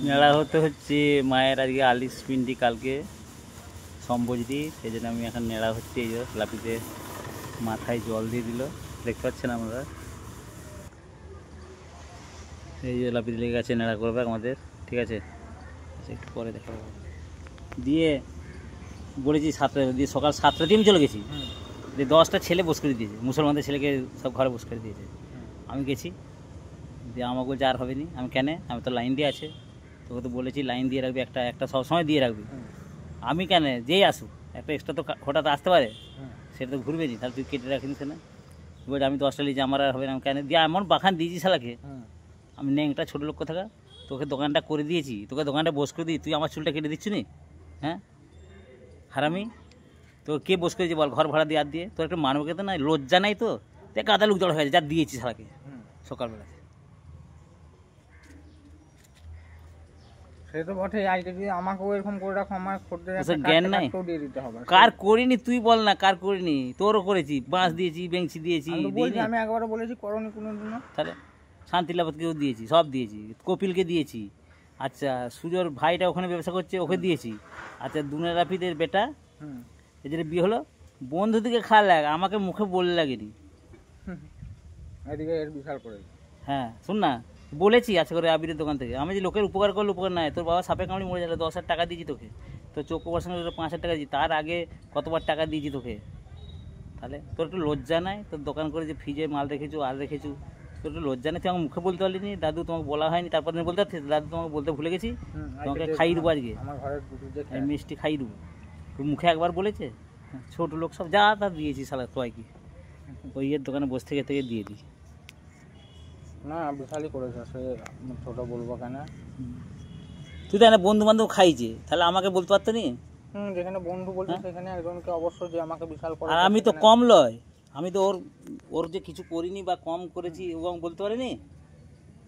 নেড়া হতে হচ্ছে মায়ের আজকে আলিশ পিন্ডি, কালকে সম্বজদি, সেই জন্য আমি এখন নেড়া হচ্ছে। এই যে লাপিতে মাথায় জল দিয়ে দিল, দেখতে পাচ্ছেন আমরা। এই যে লাপিতে লেগে গেছে, নেড়া করবে আমাদের, ঠিক আছে। একটু পরে দেখাবো। দিয়ে বলেছি 7টা, দিয়ে সকাল 7টা দিয়ে আমি চলে গেছি। দিয়ে 10টা ছেলে বস করে দিয়েছে, মুসলমানদের ছেলেকে সব ঘরে বস করে দিয়েছে। আমি গেছি, দিয়ে আমাকে বলছে আর হবে নি। আমি কেন? আমি তো লাইন দিয়ে আছে, তোকে তো বলেছি লাইন দিয়ে রাখবি, একটা একটা সবসময় দিয়ে রাখবি। আমি কেন? যেই আসুক একটা এক্সট্রা তো হঠাৎ আসতে পারে, সেটা তো ঘুরবে নি, তাহলে তুই কেটে রাখিস না। বলছি আমি 10টা লিখছি, আমার আর হবে না। আমি কেন? দিয়ে এমন বাখান দিয়েছি শালাকে, আমি ন্যাংটা ছোটো লোক থাকা, তোকে দোকানটা করে দিয়েছি, তোকে দোকানটা বস করে দিই, তুই আমার চুলটা কেটে দিচ্ছ নি? হ্যাঁ হারামি, তো কে বস করেছি বল? ঘর ভাড়া দিয়ে আর দিয়ে তোর একটা মানবকে তো নাই, লজ্জা নাই তো? দেখ গাদা লোক জড়ো হয়ে গেছে, যা দিয়েছি শালাকে সকালবেলা। সে তো বটে, আমাকেও এরকম করে রাখো, আমার জ্ঞান নাই। কার করিনি তুই বল না, কার করিনি? তোরও করেছি, বাঁশ দিয়েছি, বেঞ্চি দিয়েছি। আমি একবারও বলেছি করনি কোনোদিনও। তাহলে শান্তিলাবাদকেও দিয়েছি, সব দিয়েছি, কপিলকে দিয়েছি। আচ্ছা সুজোর ভাইটা ওখানে ব্যবসা করছে, ওকে দিয়েছি। আচ্ছা দুনের রাফিদের বেটা, এদের বিয়ে হলো, বন্ধু দিকে খাওয়া লাগে, আমাকে মুখে বলে লাগেনি। এদিকে এর বিশাল করে। হ্যাঁ শুন না, বলেছি আচ্ছা করে আবিরের দোকান থেকে, আমি যে লোকের উপকার করলে উপকার নাই। তোর বাবা সাপে কামড়ি মরে গেল, 10,000 টাকা দিয়েছি তোকে, তোর চোখ অপারেশন 5,000 টাকা দিয়েছি, তার আগে কতবার টাকা দিয়েছি তোকে। তাহলে তোর একটু লজ্জা নাই? তোর দোকান করে যে ফ্রিজে মাল রেখেছো আর রেখেছো, তোর একটু লজ্জা নেই? তুই আমাকে মুখে বলতে পারলি নি দাদু, তোমাকে বলা হয়নি? তারপর বলতে পারছিস দাদু তোমাকে বলতে ভুলে গেছি, তোমাকে খাইয়ে দেবো আজকে, মিষ্টি খাইয়ে দেবো। তুই মুখে একবার বলেছে? ছোটো লোক সব যা তা দিয়েছি শালা সবাইকে, ওই এর দোকানে বসে থেকে থেকে দিয়ে দিই। না বিশালই করেছে, সে ছোট বলবো কেন? তুই তো বন্ধু বান্ধব খাইছে, তাহলে আমাকে বলতে পারতো নি? যেখানে বন্ধু বলছে সেখানে একজনকে অবশ্যই যে আমাকে বিশাল করে। আর আমি তো কম লয়, আমি তো ওর যে কিছু করিনি বা কম করেছি এবং বলতে পারিনি,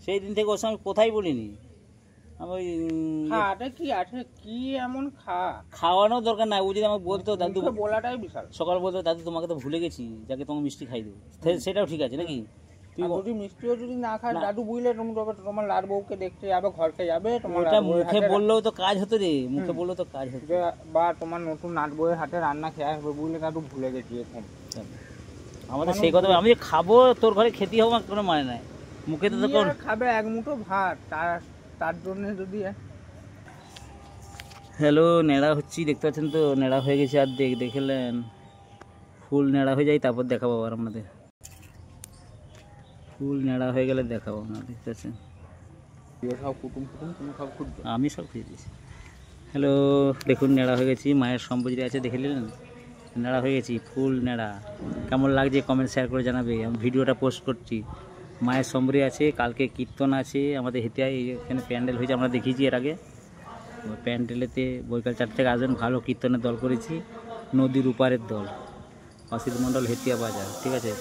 সেই দিন থেকে ওর সঙ্গে কোথায় বলিনি। আমি কি আছে কি এমন খাওয়ানোর দরকার নাই। ও যদি আমাকে বলতো দাদু, বলাটাই বিশাল। সকাল বলতো দাদু তোমাকে তো ভুলে গেছি, যাকে তোমাকে মিষ্টি খাই দেবো, সেটাও ঠিক আছে নাকি? তুই যদি মিষ্টিও যদি না খাস দাদু বুঝলে তোমার লাড বউকে দেখতে যাবে, ঘরকে যাবে, তোমার মুখে বললেও তো কাজ হতো রে, মুখে বললেও তো কাজ হতো। বা তোমার নতুন নাট বউয়ের হাতে রান্না খেয়ে আসবে, বুঝলে দাদু ভুলে গেছি এখন। আমাদের সেই কথা, আমি যে খাবো তোর ঘরে খেতে হবে কোনো মানে নাই, মুখে তো খাবে এক মুঠো ভাত, তার জন্য যদি। হ্যালো, নেড়া হচ্ছি, দেখতে পাচ্ছেন তো, নেড়া হয়ে গেছে। আর দেখলেন ফুল নেড়া হয়ে যায়, তারপর দেখাবো আবার আপনাদের। ফুল নেড়া হয়ে গেলে দেখাবো না, দেখতে পাচ্ছেন আমি সব খেয়ে দিয়েছি। হ্যালো, দেখুন নেড়া হয়ে গেছি, মায়ের সম্পত্তি আছে দেখে নিলেন, নেড়া হয়ে গেছি, ফুল নেড়া। কেমন লাগছে কমেন্ট শেয়ার করে জানাবে। আমি ভিডিওটা পোস্ট করছি, মায়ের সম্বরি আছে, কালকে কীর্তন আছে আমাদের হেতিয়ায়, এখানে প্যান্ডেল হয়েছে, আমরা দেখিয়েছি এর আগে। প্যান্ডেলেতে বৈকাল 4 থেকে আসবেন, ভালো কীর্তনের দল করেছি, নদীর উপারের দল, অসিত মণ্ডল হেতিয়া বাজার, ঠিক আছে।